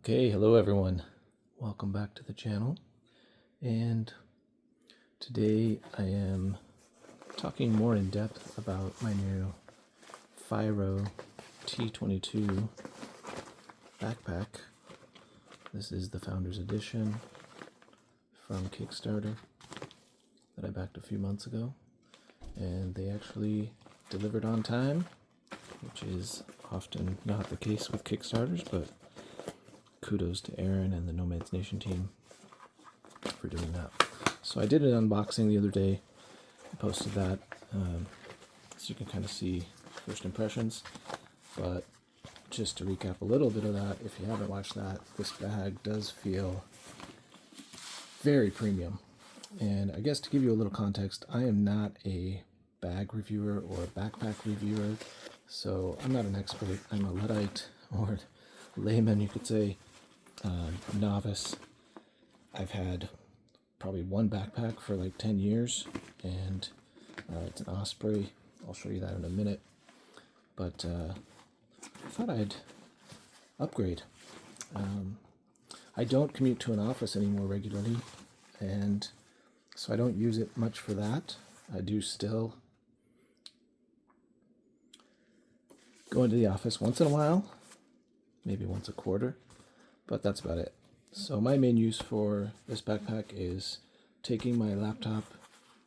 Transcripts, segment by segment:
Okay, hello everyone. Welcome back to the channel. And today I am talking more in depth about my new Fyro T22 backpack. This is the Founders Edition from Kickstarter that I backed a few months ago. And they actually delivered on time, which is often not the case with Kickstarters, but kudos to Aaron and the Nomads Nation team for doing that. So I did an unboxing the other day. I posted that so you can kind of see first impressions. But just to recap a little bit of that, if you haven't watched that, this bag does feel very premium. And I guess to give you a little context, I am not a bag reviewer or a backpack reviewer, so I'm not an expert. I'm a Luddite, or layman you could say, novice. I've had probably one backpack for like 10 years, and it's an Osprey. I'll show you that in a minute. But I thought I'd upgrade. I don't commute to an office anymore regularly, and so I don't use it much for that. I do still go into the office once in a while, maybe once a quarter, but that's about it. So my main use for this backpack is taking my laptop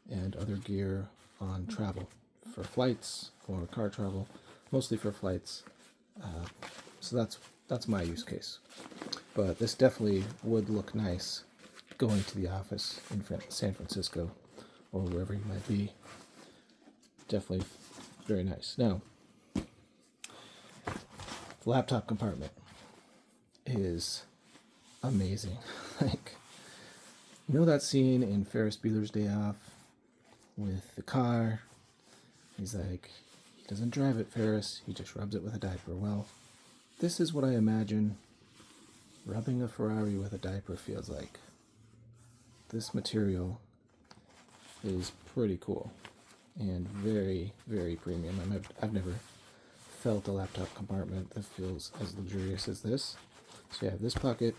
and other gear on travel, for flights or car travel, mostly for flights. So that's my use case. But this definitely would look nice going to the office in San Francisco or wherever you might be. Definitely very nice. Now, the laptop compartment is amazing. Like, you know that scene in Ferris Bueller's Day Off with the car? He's like, he doesn't drive it, Ferris, he just rubs it with a diaper. Well, this is what I imagine rubbing a Ferrari with a diaper feels like. This material is pretty cool and very, very premium. I've never felt a laptop compartment that feels as luxurious as this. So you have this pocket,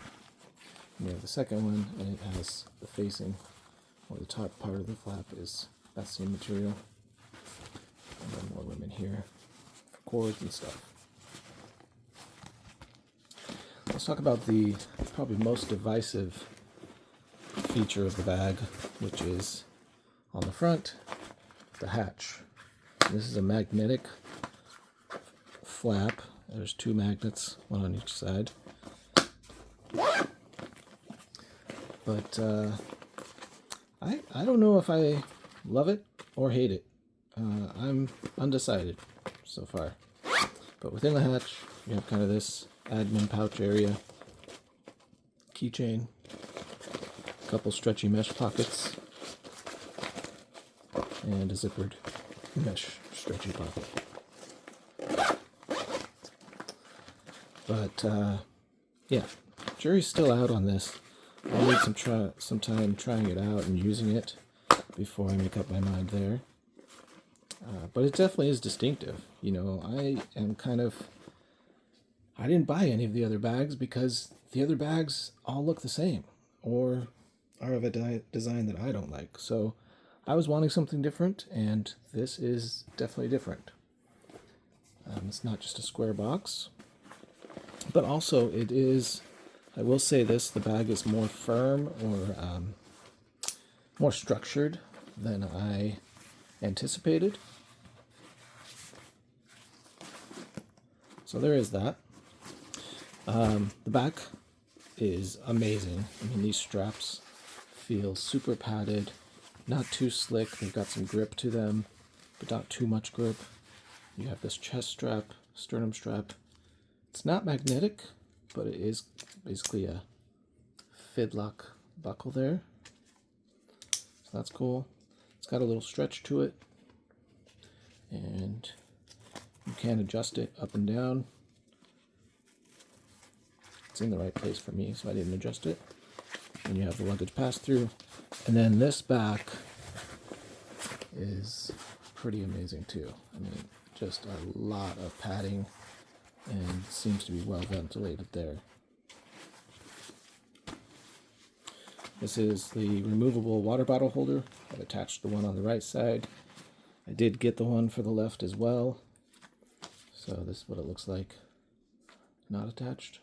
and you have the second one, and it has the facing, or the top part of the flap is that same material. And then more room in here for cords and stuff. Let's talk about the probably most divisive feature of the bag, which is on the front, the hatch. This is a magnetic flap. There's two magnets, one on each side. But I don't know if I love it or hate it. I'm undecided so far. But within the hatch, you have kind of this admin pouch area, keychain, a couple stretchy mesh pockets, and a zippered mesh stretchy pocket. But yeah, jury's still out on this. I'll need some time trying it out and using it before I make up my mind there. But it definitely is distinctive. You know, I didn't buy any of the other bags because the other bags all look the same or are of a design that I don't like. So I was wanting something different, and this is definitely different. It's not just a square box, but also it is, I will say this, the bag is more firm or more structured than I anticipated. So there is that. The back is amazing. I mean, these straps feel super padded, not too slick. They've got some grip to them, but not too much grip. You have this chest strap, sternum strap. It's not magnetic, but it is basically a fidlock buckle there. So that's cool. It's got a little stretch to it, and you can adjust it up and down. It's in the right place for me, so I didn't adjust it. And you have the luggage pass-through. And then this back is pretty amazing too. I mean, just a lot of padding, and seems to be well ventilated there. This is the removable water bottle holder. I've attached the one on the right side. I did get the one for the left as well. So this is what it looks like, not attached.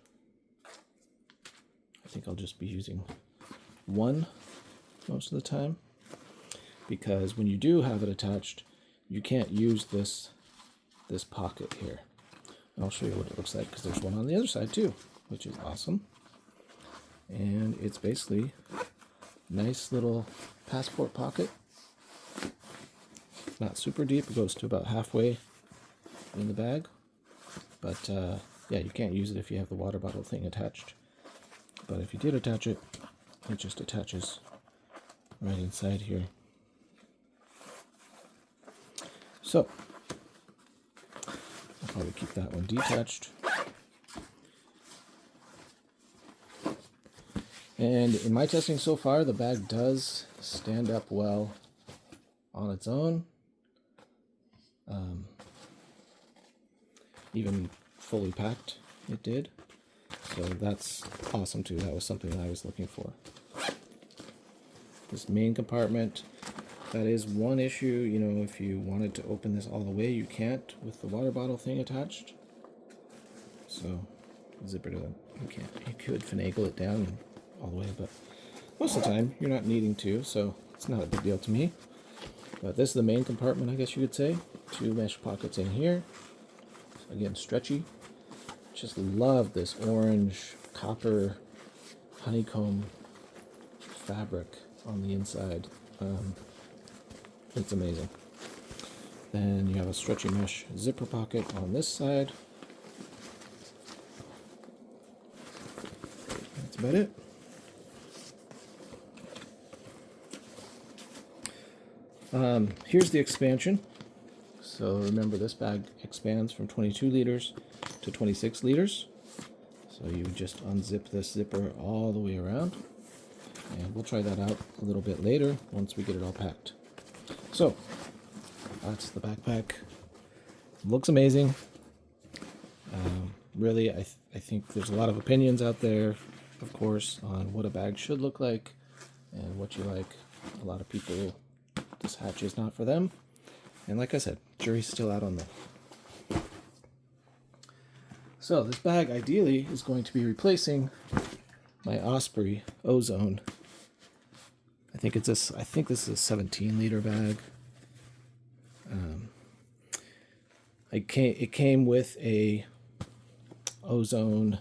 I think I'll just be using one most of the time, because when you do have it attached, you can't use this pocket here. And I'll show you what it looks like, because there's one on the other side too, which is awesome. And it's basically a nice little passport pocket. Not super deep, it goes to about halfway in the bag. But yeah, you can't use it if you have the water bottle thing attached. But if you did attach it, it just attaches right inside here. So, I'll probably keep that one detached. And in my testing so far, the bag does stand up well on its own. Even fully packed, it did. So that's awesome too. That was something I was looking for. This main compartment, that is one issue. You know, if you wanted to open this all the way, you can't with the water bottle thing attached. So, zipper to them. You can't. You could finagle it down all the way, but most of the time you're not needing to, so it's not a big deal to me. But this is the main compartment, I guess you could say. 2 mesh pockets in here. Again, stretchy. Just love this orange copper honeycomb fabric on the inside. It's amazing. Then you have a stretchy mesh zipper pocket on this side. That's about it. Here's the expansion. So remember, this bag expands from 22 liters to 26 liters. So you just unzip this zipper all the way around. And we'll try that out a little bit later once we get it all packed. So that's the backpack. Looks amazing. Really, I think there's a lot of opinions out there, of course, on what a bag should look like and what you like. A lot of people, this hatch is not for them. And like I said, jury's still out on that. So this bag ideally is going to be replacing my Osprey Ozone. I think this is a 17-liter bag. It came with a Ozone.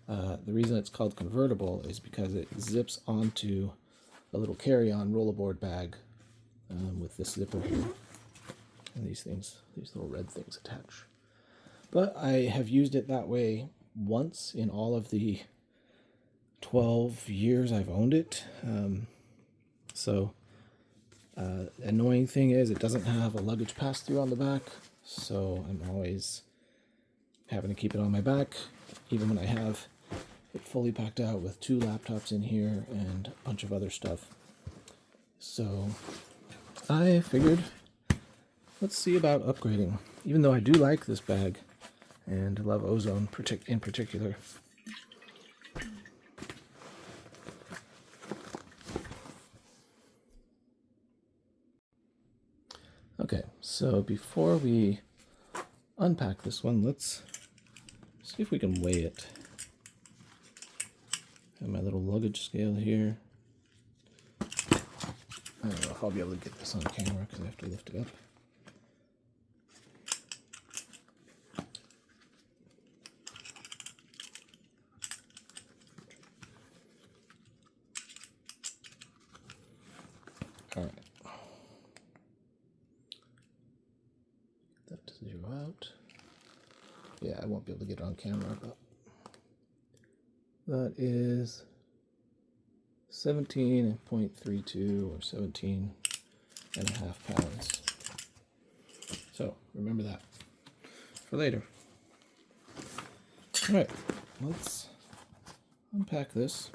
The reason it's called convertible is because it zips onto a little carry-on rollerboard bag with this zipper here. And these little red things attach. But I have used it that way once in all of the 12 years I've owned it. Annoying thing is it doesn't have a luggage pass-through on the back, so I'm always having to keep it on my back, even when I have it fully packed out with 2 laptops in here and a bunch of other stuff. So I figured, let's see about upgrading, even though I do like this bag and love Ozone in particular. Okay, so before we unpack this one, let's see if we can weigh it. Have my little luggage scale here. I don't know if I'll be able to get this on camera because I have to lift it up. All right. That to 0 out. Yeah, I won't be able to get it on camera, but that is 17.32 or 17.5 pounds. So remember that for later. All right, let's unpack this.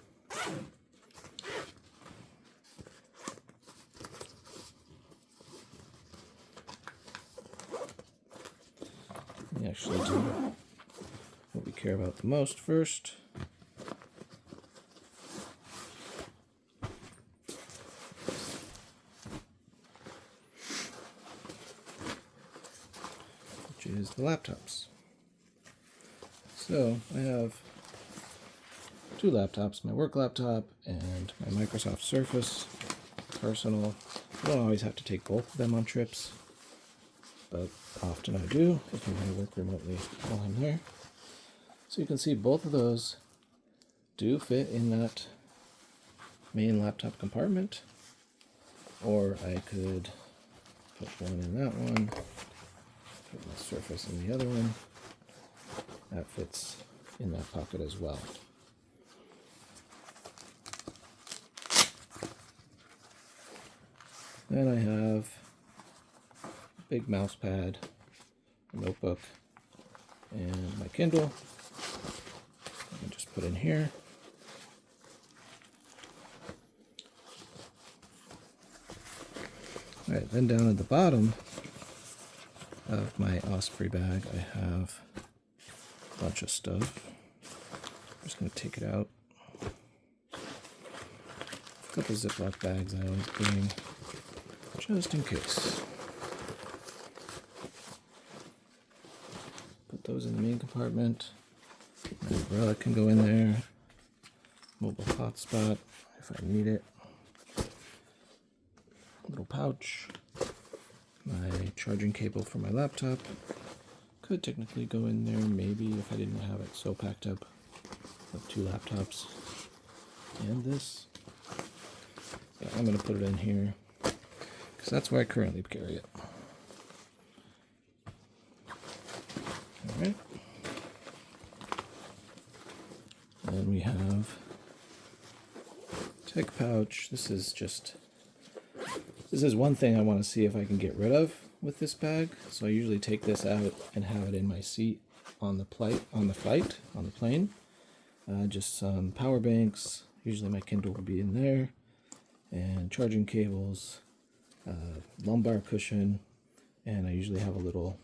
We actually do what we care about the most first. is the laptops. So I have two laptops, my work laptop and my Microsoft Surface personal. I don't always have to take both of them on trips, but often I do if I'm going to work remotely while I'm there. So you can see both of those do fit in that main laptop compartment, or I could put one in that one, put my Surface in the other one. That fits in that pocket as well. Then I have a big mouse pad, a notebook, and my Kindle. I can just put in here. All right, then down at the bottom of my Osprey bag, I have a bunch of stuff. I'm just going to take it out. A couple Ziploc bags I always bring, just in case. Put those in the main compartment. My umbrella can go in there. Mobile hotspot if I need it. Little pouch. My charging cable for my laptop could technically go in there, maybe, if I didn't have it so packed up with two laptops. And this. But I'm going to put it in here because that's where I currently carry it. Alright. Then we have tech pouch. This is one thing I want to see if I can get rid of with this bag. So I usually take this out and have it in my seat on the plane. Just some power banks. Usually my Kindle will be in there, and charging cables, lumbar cushion, and I usually have a little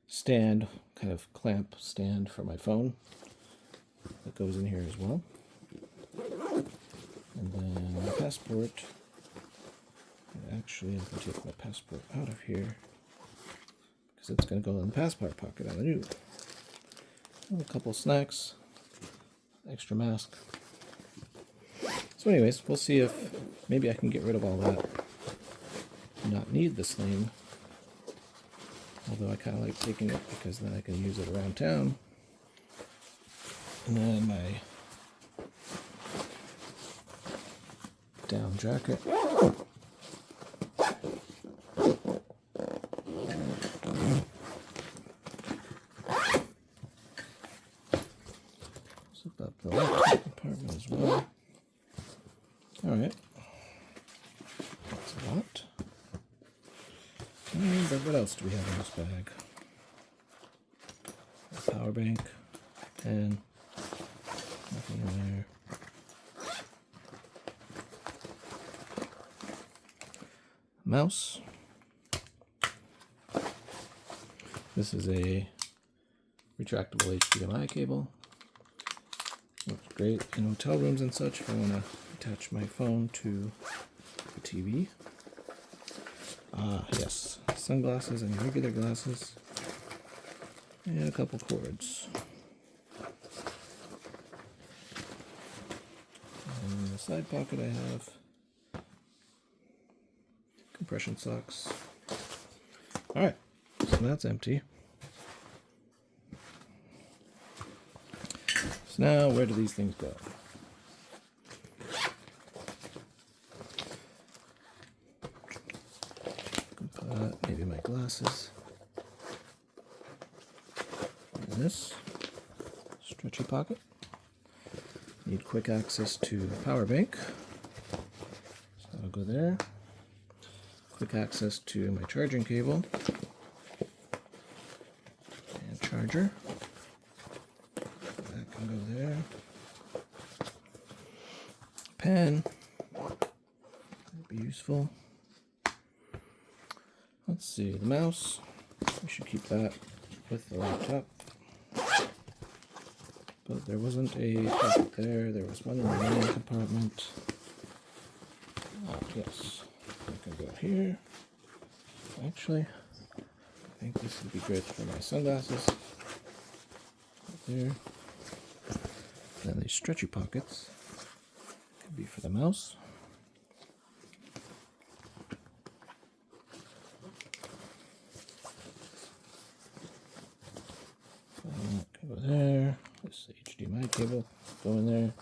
stand, kind of clamp stand for my phone that goes in here as well. And then my passport. Actually, I'm going to take my passport out of here because it's going to go in the passport pocket on the new. And a couple snacks, extra mask. So anyways, we'll see if maybe I can get rid of all that. Not need the sling. Although I kind of like taking it because then I can use it around town. And then my down jacket. Zip up the laptop compartment as well. Alright. That's a lot. But what else do we have in this bag? A power bank, pen, nothing in there. Mouse. This is a retractable HDMI cable. Works great in hotel rooms and such if I want to attach my phone to the TV. Ah, yes. Sunglasses and regular glasses. And a couple cords. And in the side pocket I have compression socks. Alright, so that's empty. So now, where do these things go? Maybe my glasses. And this stretchy pocket. Need quick access to the power bank, so that'll go there. Quick access to my charging cable and charger. That can go there. Pen. That'd be useful. Let's see, the mouse. We should keep that with the laptop. But there wasn't a pocket there. There was one in the main compartment. Oh, yes. I can go here. Actually, think this would be great for my sunglasses. Right there. Then these stretchy pockets could be for the mouse. That go there. This HDMI cable go in there.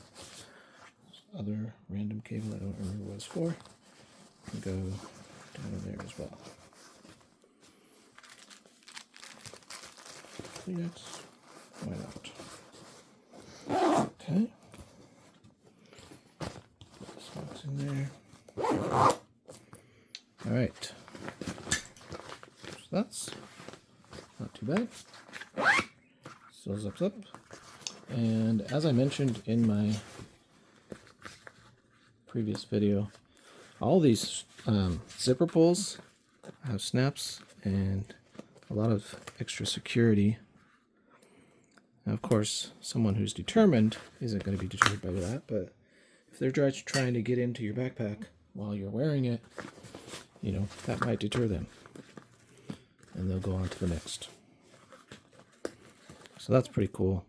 This other random cable I don't remember what it's for. Can go down in there as well. Kleenex. Why not? Okay. This one's in there. All right. So that's not too bad. Still zips up. And as I mentioned in my previous video, all these zipper pulls have snaps and a lot of extra security. Now, of course, someone who's determined isn't going to be deterred by that, but if they're just trying to get into your backpack while you're wearing it, you know, that might deter them. And they'll go on to the next. So that's pretty cool.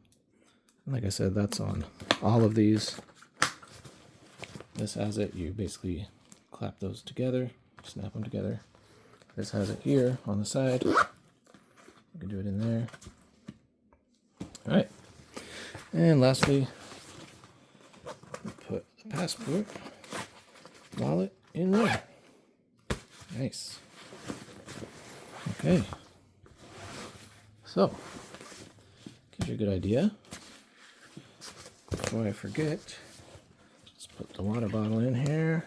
And like I said, that's on all of these. This has it. You basically clap those together, snap them together. This has it here on the side. You can do it in there. All right. And lastly, put the passport wallet in there. Nice. Okay. So, gives you a good idea. Before I forget, let's put the water bottle in here.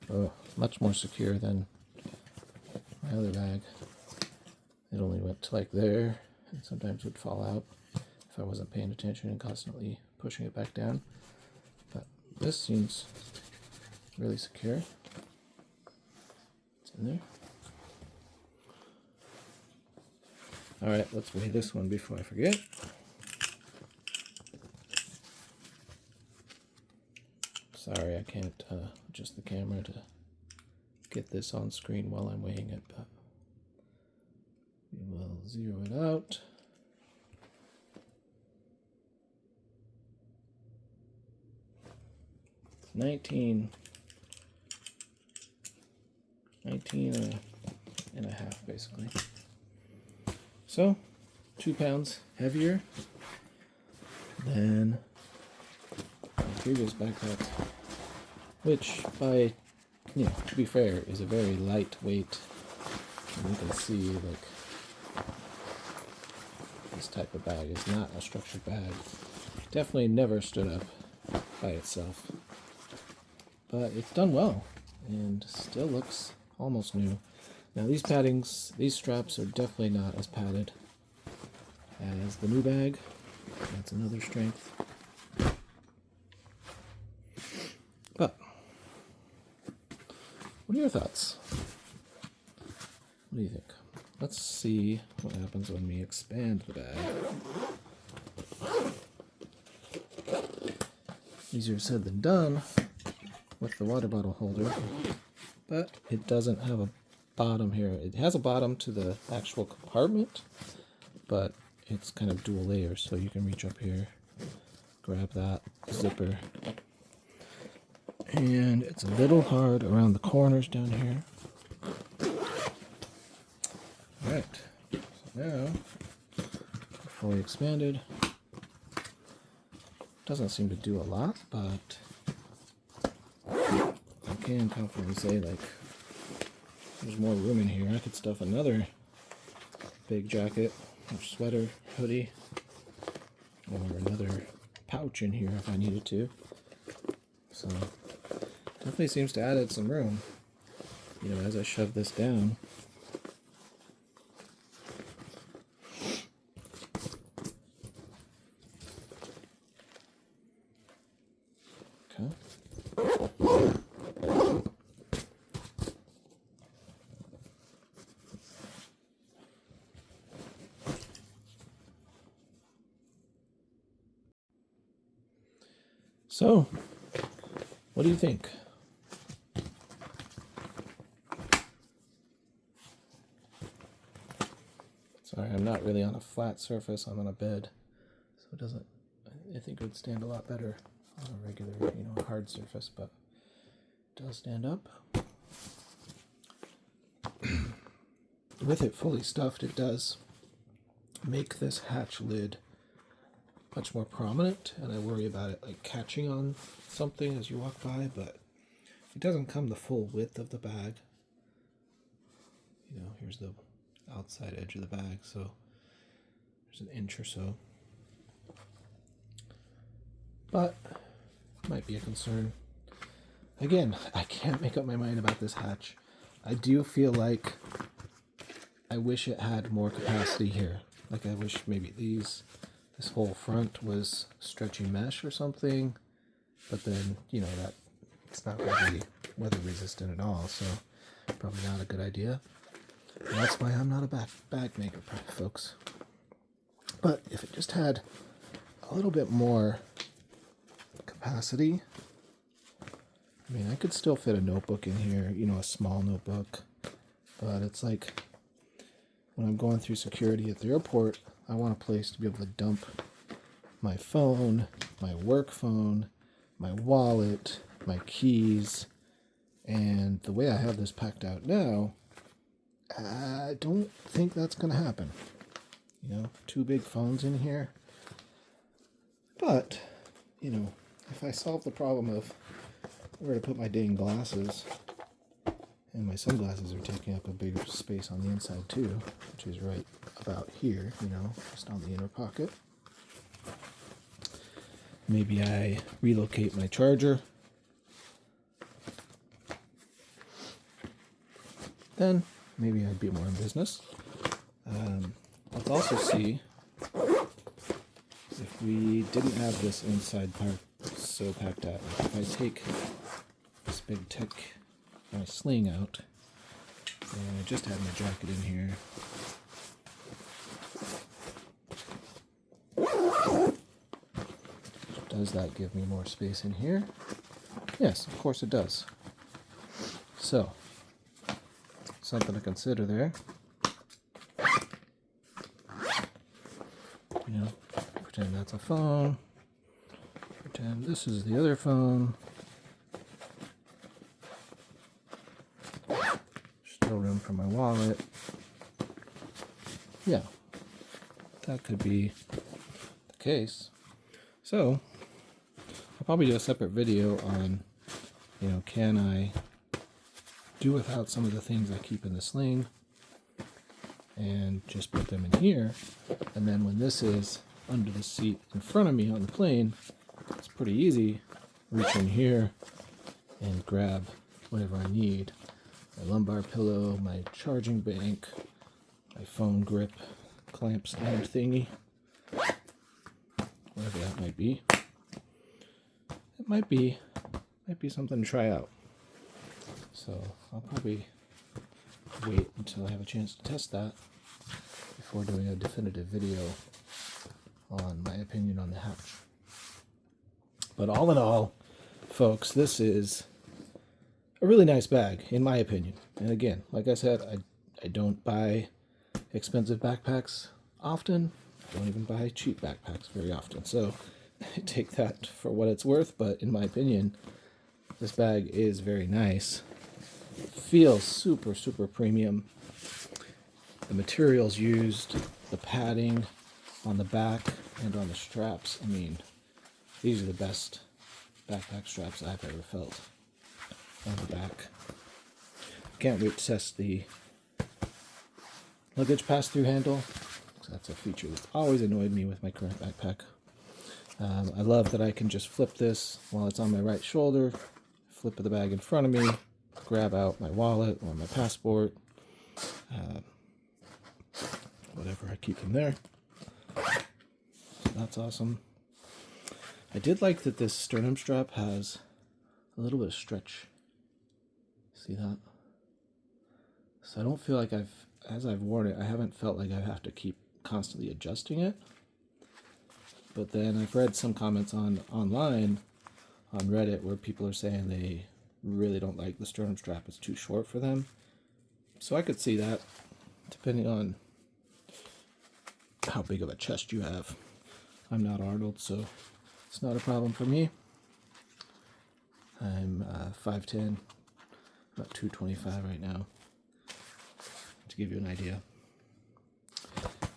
Oh, much more secure than my other bag. It only went to like there, and sometimes would fall out if I wasn't paying attention and constantly pushing it back down. But this seems really secure. It's in there. All right, let's weigh this one before I forget. Sorry, I can't adjust the camera to get this on screen while I'm weighing it, but we will zero it out. It's 19 and a half, basically. So, 2 pounds heavier than my previous backpack, which, by, you know, to be fair, is a very lightweight. And you can see, like, this type of bag is not a structured bag. Definitely never stood up by itself, but it's done well and still looks almost new. Now these paddings, these straps are definitely not as padded as the new bag. That's another strength. But what are your thoughts? What do you think? Let's see what happens when we expand the bag. Easier said than done with the water bottle holder, but it doesn't have a bottom here. It has a bottom to the actual compartment, but it's kind of dual layer, so you can reach up here, grab that zipper, and it's a little hard around the corners down here. Alright, so now, fully expanded. Doesn't seem to do a lot, but I can confidently say, like, there's more room in here. I could stuff another big jacket or sweater, hoodie, or another pouch in here if I needed to. So, definitely seems to add some room, you know, as I shove this down. Okay. So, what do you think? Sorry, I'm not really on a flat surface. I'm on a bed, so it doesn't. I think it would stand a lot better on a regular, hard surface, but it does stand up. With it fully stuffed, it does make this hatch lid much more prominent, and I worry about it like catching on something as you walk by, but it doesn't come the full width of the bag. Here's the outside edge of the bag, so there's an inch or so. But might be a concern. Again, I can't make up my mind about this hatch. I do feel like I wish it had more capacity here. Like I wish maybe this whole front was stretchy mesh or something, but then, that it's not really weather resistant at all, so probably not a good idea. And that's why I'm not a bag maker, folks. But if it just had a little bit more capacity, I mean, I could still fit a notebook in here, a small notebook, but it's like when I'm going through security at the airport, I want a place to be able to dump my phone, my work phone, my wallet, my keys, and the way I have this packed out now, I don't think that's going to happen. 2 big phones in here. But, if I solve the problem of where to put my dang glasses, and my sunglasses are taking up a bigger space on the inside too, which is right about here, just on the inner pocket. Maybe I relocate my charger. Then maybe I'd be more in business. Let's also see if we didn't have this inside part so packed out. If I take this big tech sling out, and I just had my jacket in here. Does that give me more space in here? Yes, of course it does. So, something to consider there. Pretend that's a phone. Pretend this is the other phone. Still room for my wallet. Yeah, that could be the case. So, I'll probably do a separate video on, can I do without some of the things I keep in the sling and just put them in here. And then when this is under the seat in front of me on the plane, it's pretty easy. Reach in here and grab whatever I need. My lumbar pillow, my charging bank, my phone grip, clamp stand thingy, whatever that might be. It might be something to try out. So I'll probably wait until I have a chance to test that before doing a definitive video on my opinion on the hatch. But all in all, folks, this is a really nice bag, in my opinion. And again, like I said, I don't buy expensive backpacks often. I don't even buy cheap backpacks very often. So I take that for what it's worth, but in my opinion, this bag is very nice. It feels super, super premium. The materials used, the padding on the back and on the straps, I mean, these are the best backpack straps I've ever felt on the back. Can't wait to test the luggage pass-through handle. That's a feature that's always annoyed me with my current backpack. I love that I can just flip this while it's on my right shoulder, flip the bag in front of me, grab out my wallet or my passport, whatever, I keep them there. So that's awesome. I did like that this sternum strap has a little bit of stretch. See that? So I don't feel like as I've worn it, I haven't felt like I have to keep constantly adjusting it. But then I've read some comments online on Reddit where people are saying they really don't like the sternum strap. It's too short for them. So I could see that, depending on how big of a chest you have. I'm not Arnold, so it's not a problem for me. I'm 5'10", about 225 right now, to give you an idea.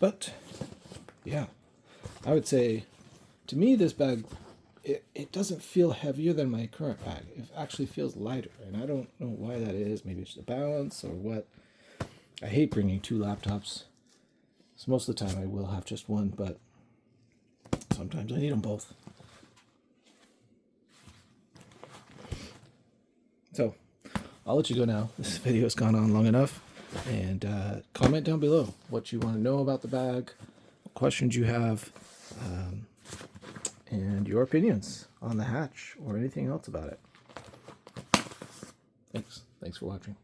But, yeah, I would say, to me, this bag, it doesn't feel heavier than my current bag. It actually feels lighter, and I don't know why that is. Maybe it's the balance or what. I hate bringing 2 laptops. So most of the time I will have just one, but sometimes I need them both. So I'll let you go now. This video has gone on long enough. And comment down below what you want to know about the bag, what questions you have, and your opinions on the hatch or anything else about it. Thanks for watching.